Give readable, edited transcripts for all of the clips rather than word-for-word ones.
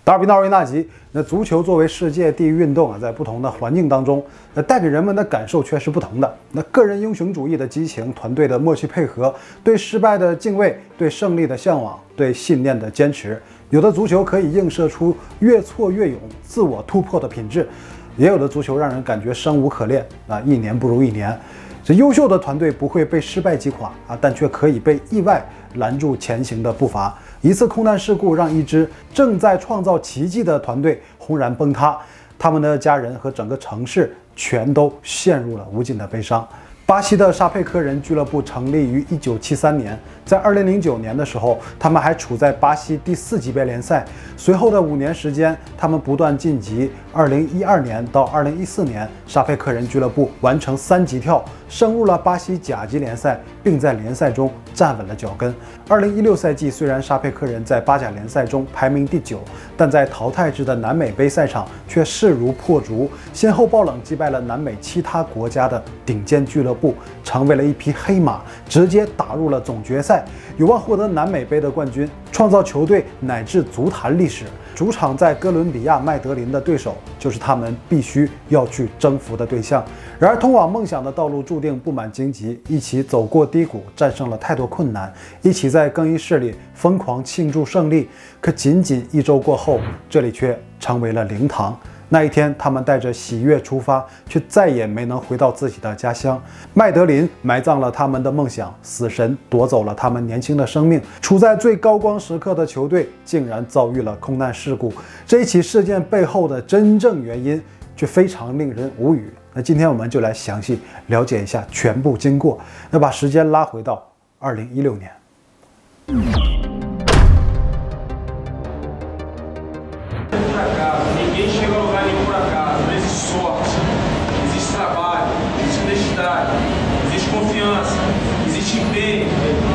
达尔比纳维纳吉，那足球作为世界第一运动啊，在不同的环境当中，带给人们的感受却是不同的。那个人英雄主义的激情，团队的默契配合，对失败的敬畏，对胜利的向往，对信念的坚持。有的足球可以映射出越挫越勇、自我突破的品质，也有的足球让人感觉生无可恋啊，一年不如一年。这优秀的团队不会被失败击垮啊，但却可以被意外拦住前行的步伐。一次空难事故让一支正在创造奇迹的团队轰然崩塌，他们的家人和整个城市全都陷入了无尽的悲伤。巴西的沙佩科人俱乐部成立于1973年，在2009年的时候，他们还处在巴西第4级别联赛。随后的5年时间，他们不断晋级。2012年到2014年，沙佩科人俱乐部完成3级跳，升入了巴西甲级联赛，并在联赛中站稳了脚跟。2016赛季，虽然沙佩科人在巴甲联赛中排名第9，但在淘汰制的南美杯赛场却势如破竹，先后爆冷击败了南美其他国家的顶尖俱乐部，成为了一匹黑马，直接打入了总决赛，有望获得南美杯的冠军，创造球队乃至足坛历史。主场在哥伦比亚麦德林的对手，就是他们必须要去征服的对象。然而，通往梦想的道路注定布满荆棘，一起走过低谷，战胜了太多困难，一起在更衣室里疯狂庆祝胜利。可仅仅1周过后，这里却成为了灵堂。那一天，他们带着喜悦出发，却再也没能回到自己的家乡。麦德林埋葬了他们的梦想，死神夺走了他们年轻的生命。处在最高光时刻的球队，竟然遭遇了空难事故。这一起事件背后的真正原因，却非常令人无语。那今天我们就来详细了解一下全部经过。那把时间拉回到2016年。Ninguém chega a lugar nenhum por acaso, não existe sorte, existe trabalho, existe honestidade, existe confiança, existe empenho,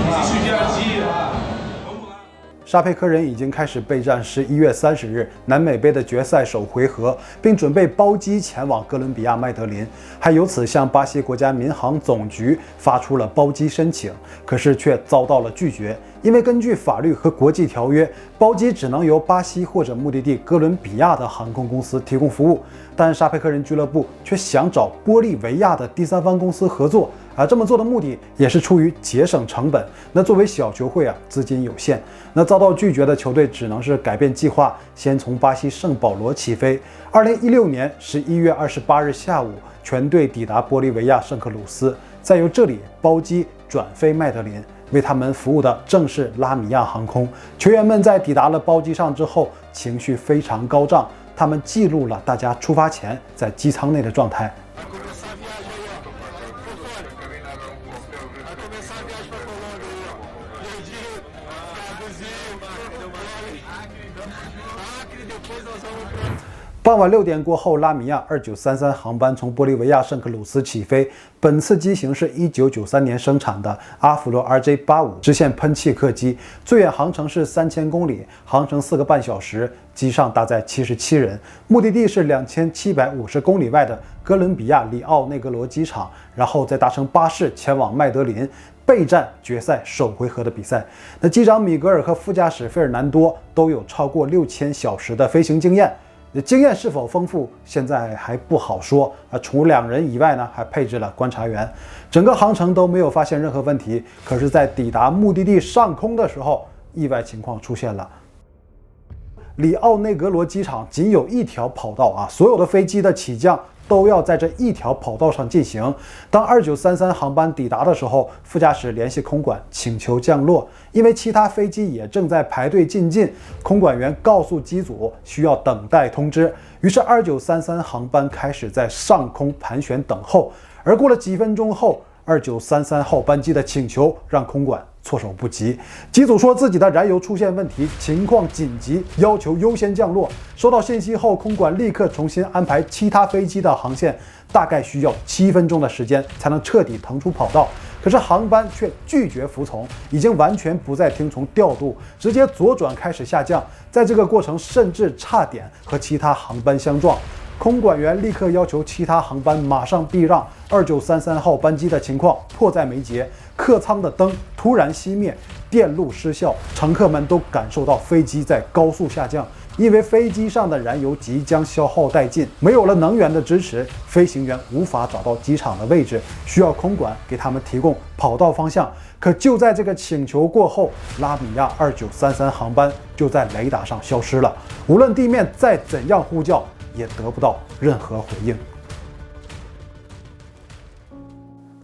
existe o dia a dia. 沙佩科人已经开始备战11月30日南美杯的决赛首回合，并准备包机前往哥伦比亚麦德林，还由此向巴西国家民航总局发出了包机申请，可是却遭到了拒绝。因为根据法律和国际条约，包机只能由巴西或者目的地哥伦比亚的航空公司提供服务，但沙佩科人俱乐部却想找玻利维亚的第三方公司合作。这么做的目的也是出于节省成本。那作为小球会资金有限，那遭到拒绝的球队只能是改变计划，先从巴西圣保罗起飞。2016年11月28日下午，全队抵达玻利维亚圣克鲁斯，再由这里包机转飞麦德林。为他们服务的正是拉米亚航空。球员们在抵达了包机上之后，情绪非常高涨，他们记录了大家出发前在机舱内的状态。傍晚6点过后，拉米亚2933航班从玻利维亚圣克鲁斯起飞。本次机型是1993年生产的阿弗罗 RJ85 支线喷气客机，最远航程是3000公里，航程4个半小时，机上搭载77人。目的地是2750公里外的哥伦比亚里奥内格罗机场，然后再搭乘巴士前往麦德林，备战决赛首回合的比赛。那机长米格尔和副驾驶费尔南多都有超过6000小时的飞行经验。经验是否丰富，现在还不好说除2人以外呢，还配置了观察员。整个航程都没有发现任何问题。可是，在抵达目的地上空的时候，意外情况出现了。里奥内格罗机场仅有1条跑道所有的飞机的起降都要在这1条跑道上进行。当2933航班抵达的时候，副驾驶联系空管请求降落，因为其他飞机也正在排队进近，空管员告诉机组需要等待通知。于是2933航班开始在上空盘旋等候。而过了几分钟后，2933号班机的请求让空管措手不及。机组说自己的燃油出现问题，情况紧急，要求优先降落。收到信息后，空管立刻重新安排其他飞机的航线，大概需要7分钟的时间才能彻底腾出跑道。可是航班却拒绝服从，已经完全不再听从调度，直接左转开始下降。在这个过程，甚至差点和其他航班相撞。空管员立刻要求其他航班马上避让，2933号班机的情况迫在眉睫，客舱的灯突然熄灭，电路失效，乘客们都感受到飞机在高速下降。因为飞机上的燃油即将消耗殆尽，没有了能源的支持，飞行员无法找到机场的位置，需要空管给他们提供跑道方向。可就在这个请求过后，拉米亚2933航班就在雷达上消失了，无论地面再怎样呼叫，也得不到任何回应。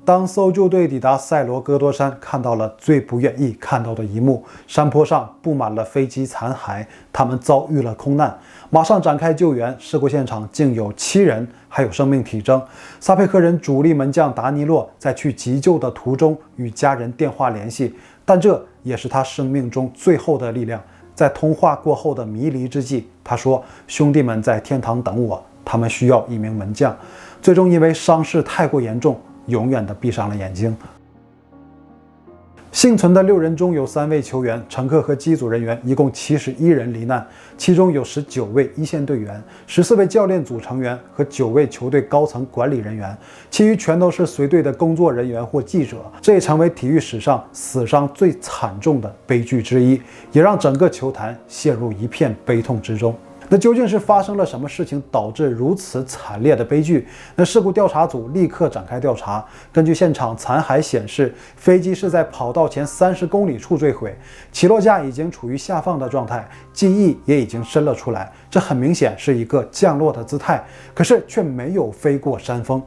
当搜救队抵达塞罗戈多山，看到了最不愿意看到的一幕：山坡上布满了飞机残骸，他们遭遇了空难。马上展开救援，事故现场竟有7人，还有生命体征。撒佩克人主力门将达尼洛在去急救的途中与家人电话联系，但这也是他生命中最后的力量。在通话过后的迷离之际，他说：“兄弟们在天堂等我，他们需要一名门将。”最终因为伤势太过严重，永远地闭上了眼睛。幸存的6人中有3位球员、乘客和机组人员，一共71人罹难，其中有19位一线队员、14位教练组成员和9位球队高层管理人员，其余全都是随队的工作人员或记者。这也成为体育史上死伤最惨重的悲剧之一，也让整个球坛陷入一片悲痛之中。那究竟是发生了什么事情导致如此惨烈的悲剧？那事故调查组立刻展开调查。根据现场残骸显示，飞机是在跑道前30公里处坠毁，起落架已经处于下放的状态，机翼也已经伸了出来，这很明显是一个降落的姿态，可是却没有飞过山峰。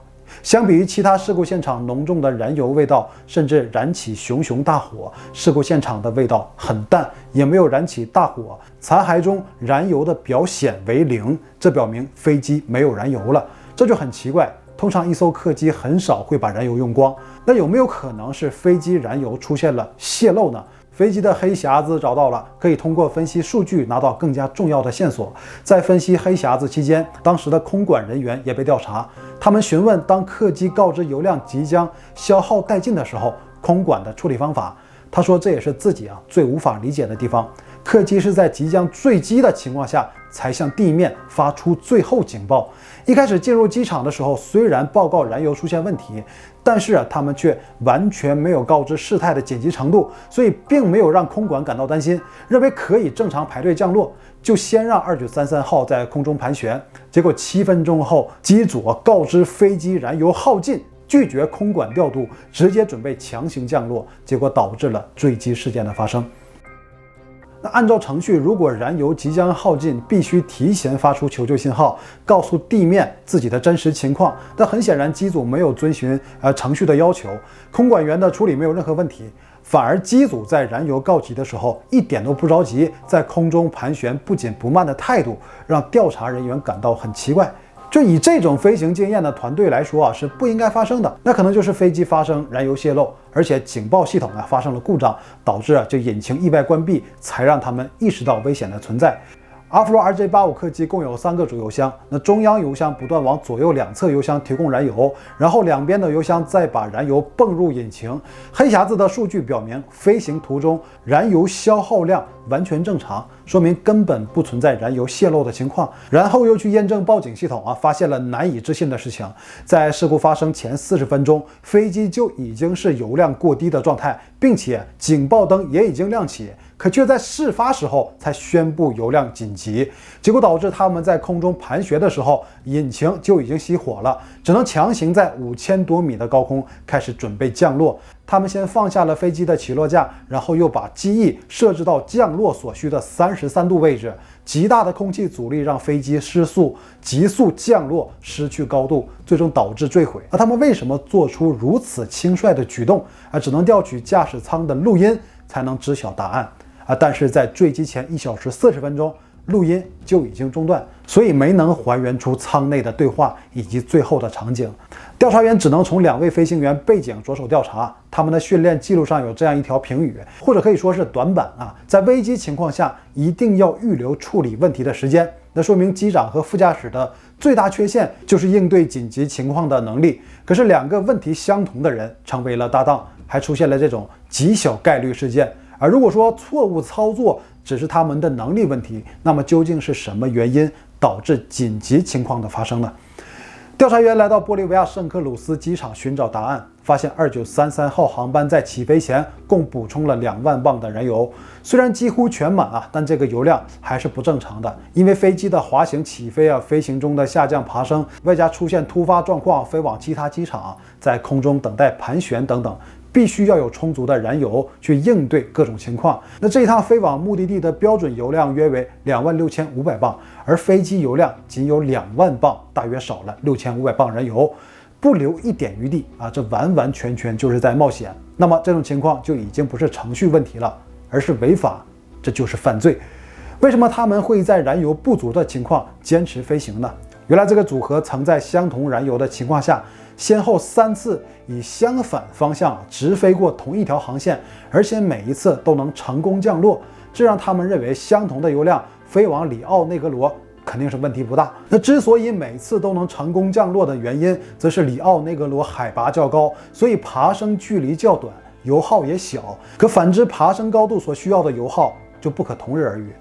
相比于其他事故现场浓重的燃油味道，甚至燃起熊熊大火，事故现场的味道很淡，也没有燃起大火。残骸中燃油的表显为0，这表明飞机没有燃油了。这就很奇怪，通常一艘客机很少会把燃油用光，那有没有可能是飞机燃油出现了泄漏呢？飞机的黑匣子找到了，可以通过分析数据拿到更加重要的线索。在分析黑匣子期间，当时的空管人员也被调查，他们询问当客机告知油量即将消耗殆尽的时候，空管的处理方法。他说这也是自己最无法理解的地方，客机是在即将坠机的情况下才向地面发出最后警报。一开始进入机场的时候，虽然报告燃油出现问题，但是他们却完全没有告知事态的紧急程度，所以并没有让空管感到担心，认为可以正常排队降落，就先让2933号在空中盘旋。结果7分钟后，机组告知飞机燃油耗尽，拒绝空管调度，直接准备强行降落，结果导致了坠机事件的发生。那按照程序，如果燃油即将耗尽，必须提前发出求救信号，告诉地面自己的真实情况。但很显然，机组没有遵循程序的要求，空管员的处理没有任何问题，反而机组在燃油告急的时候一点都不着急，在空中盘旋不紧不慢的态度，让调查人员感到很奇怪。就以这种飞行经验的团队来说是不应该发生的。那可能就是飞机发生燃油泄漏，而且警报系统发生了故障，导致这引擎意外关闭，才让他们意识到危险的存在。阿弗罗 RJ85 客机共有3个主油箱，那中央油箱不断往左右2侧油箱提供燃油，然后两边的油箱再把燃油泵入引擎。黑匣子的数据表明，飞行途中燃油消耗量完全正常，说明根本不存在燃油泄漏的情况。然后又去验证报警系统发现了难以置信的事情，在事故发生前40分钟，飞机就已经是油量过低的状态，并且警报灯也已经亮起，可却在事发时候才宣布油量紧急，结果导致他们在空中盘旋的时候，引擎就已经熄火了，只能强行在5000多米的高空开始准备降落。他们先放下了飞机的起落架，然后又把机翼设置到降落所需的33度位置，极大的空气阻力让飞机失速，急速降落，失去高度，最终导致坠毁。他们为什么做出如此轻率的举动？只能调取驾驶舱的录音才能知晓答案。但是在坠机前1小时40分钟，录音就已经中断，所以没能还原出舱内的对话以及最后的场景。调查员只能从2位飞行员背景着手调查，他们的训练记录上有这样一条评语，或者可以说是短板在危机情况下一定要预留处理问题的时间。那说明机长和副驾驶的最大缺陷就是应对紧急情况的能力。可是2个问题相同的人成为了搭档，还出现了这种极小概率事件。而如果说错误操作只是他们的能力问题，那么究竟是什么原因导致紧急情况的发生呢？调查员来到玻利维亚圣克鲁斯机场寻找答案，发现2933号航班在起飞前共补充了2万磅的燃油，虽然几乎全满但这个油量还是不正常的，因为飞机的滑行、起飞飞行中的下降、爬升，外加出现突发状况飞往其他机场，在空中等待盘旋等等，必须要有充足的燃油去应对各种情况。那这一趟飞往目的地的标准油量约为26500磅，而飞机油量仅有2万磅，大约少了6500磅燃油，不留一点余地这完完全全就是在冒险。那么这种情况就已经不是程序问题了，而是违法，这就是犯罪。为什么他们会在燃油不足的情况坚持飞行呢？原来这个组合曾在相同燃油的情况下，先后3次以相反方向直飞过同一条航线，而且每一次都能成功降落，这让他们认为相同的油量飞往里奥内格罗肯定是问题不大。那之所以每次都能成功降落的原因，则是里奥内格罗海拔较高，所以爬升距离较短，油耗也小。可反之，爬升高度所需要的油耗就不可同日而语。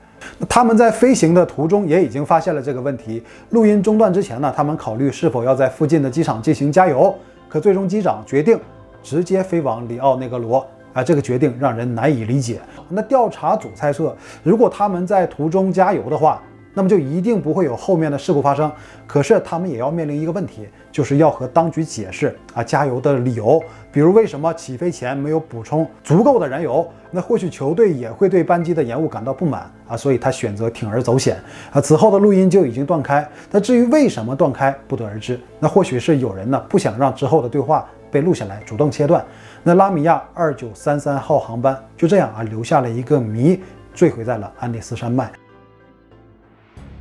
他们在飞行的途中也已经发现了这个问题。录音中断之前呢，他们考虑是否要在附近的机场进行加油，可最终机长决定直接飞往里奥内格罗。这个决定让人难以理解。那调查组猜测，如果他们在途中加油的话，那么就一定不会有后面的事故发生。可是他们也要面临一个问题，就是要和当局解释加油的理由，比如为什么起飞前没有补充足够的燃油。那或许球队也会对班机的延误感到不满所以他选择铤而走险此后的录音就已经断开。那至于为什么断开，不得而知。那或许是有人不想让之后的对话被录下来，主动切断。那拉米亚2933号航班就这样留下了一个谜，坠毁在了安第斯山脉。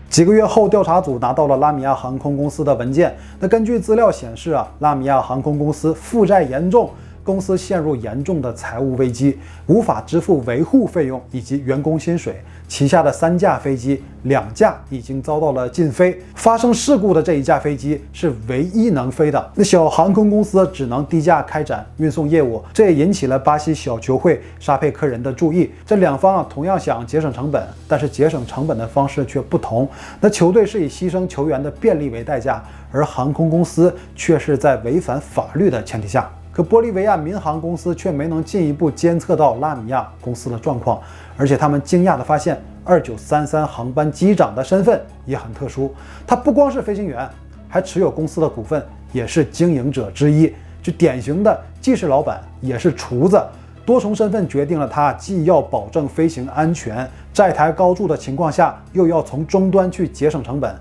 几个月后，调查组拿到了拉米亚航空公司的文件。那根据资料显示拉米亚航空公司负债严重，公司陷入严重的财务危机，无法支付维护费用以及员工薪水。旗下的3架飞机，2架已经遭到了禁飞。发生事故的这一架飞机是唯一能飞的。那小航空公司只能低价开展运送业务，这也引起了巴西小球会沙佩克人的注意。这两方同样想节省成本，但是节省成本的方式却不同。那球队是以牺牲球员的便利为代价，而航空公司却是在违反法律的前提下。可玻利维亚民航公司却没能进一步监测到拉米亚公司的状况，而且他们惊讶地发现2933航班机长的身份也很特殊，他不光是飞行员，还持有公司的股份，也是经营者之一，就典型的既是老板也是厨子。多重身份决定了他既要保证飞行安全，债台高筑的情况下又要从终端去节省成本。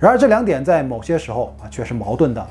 然而这2点在某些时候却是矛盾的。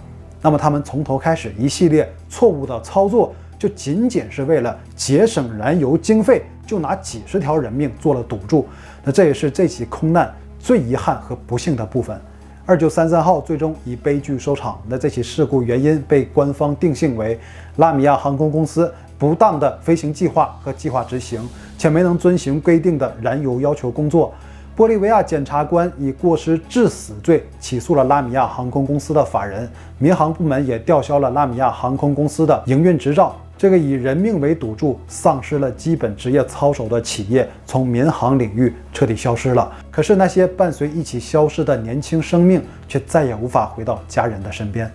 那么他们从头开始一系列错误的操作，就仅仅是为了节省燃油经费，就拿几十条人命做了赌注。那这也是这起空难最遗憾和不幸的部分。2933号最终以悲剧收场。那这起事故原因被官方定性为拉米亚航空公司不当的飞行计划和计划执行，且没能遵循规定的燃油要求工作。玻利维亚检察官以过失致死罪起诉了拉米亚航空公司的法人，民航部门也吊销了拉米亚航空公司的营运执照。这个以人命为赌注、丧失了基本职业操守的企业，从民航领域彻底消失了。可是那些伴随一起消失的年轻生命，却再也无法回到家人的身边。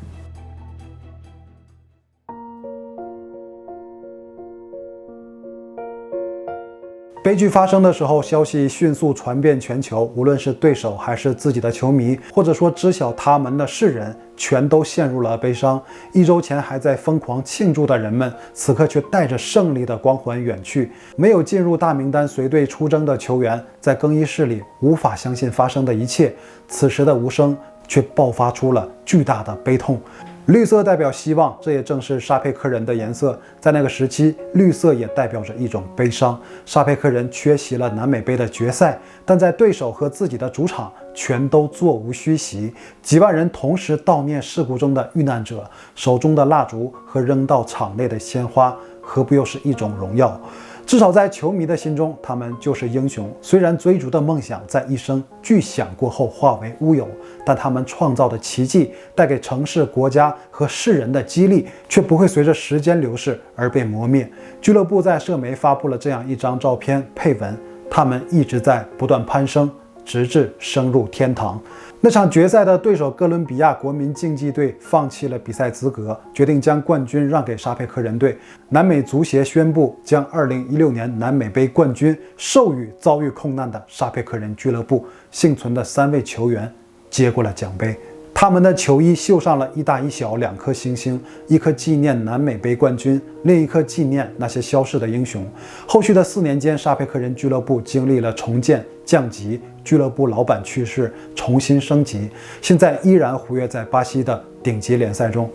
悲剧发生的时候，消息迅速传遍全球，无论是对手还是自己的球迷，或者说知晓他们的世人，全都陷入了悲伤。1周前还在疯狂庆祝的人们，此刻却带着胜利的光环远去。没有进入大名单随队出征的球员，在更衣室里无法相信发生的一切，此时的无声却爆发出了巨大的悲痛。绿色代表希望，这也正是沙佩克人的颜色。在那个时期，绿色也代表着一种悲伤。沙佩克人缺席了南美杯的决赛，但在对手和自己的主场全都座无虚席。几万人同时悼念事故中的遇难者，手中的蜡烛和扔到场内的鲜花，何不又是一种荣耀？至少在球迷的心中，他们就是英雄。虽然追逐的梦想在一声巨响过后化为乌有，但他们创造的奇迹，带给城市、国家和世人的激励，却不会随着时间流逝而被磨灭。俱乐部在社媒发布了这样一张照片，配文：他们一直在不断攀升，直至升入天堂。那场决赛的对手哥伦比亚国民竞技队放弃了比赛资格，决定将冠军让给沙佩克人队。南美足协宣布将2016年南美杯冠军授予遭遇空难的沙佩克人俱乐部。幸存的3位球员接过了奖杯，他们的球衣绣上了一大一小2颗星星，一颗纪念南美杯冠军，另一颗纪念那些消逝的英雄。后续的4年间，沙佩克人俱乐部经历了重建、降级，俱乐部老板去世，重新升级，现在依然活跃在巴西的顶级联赛中。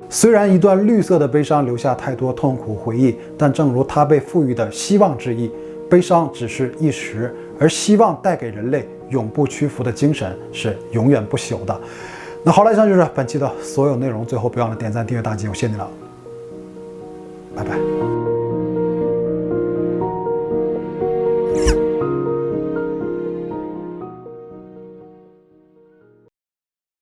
虽然一段绿色的悲伤留下太多痛苦回忆，但正如它被赋予的希望之意，悲伤只是一时，而希望带给人类永不屈服的精神是永远不朽的。那好了，以上就是本期的所有内容。最后别忘了点赞、订阅、大吉，我谢谢你了，拜拜。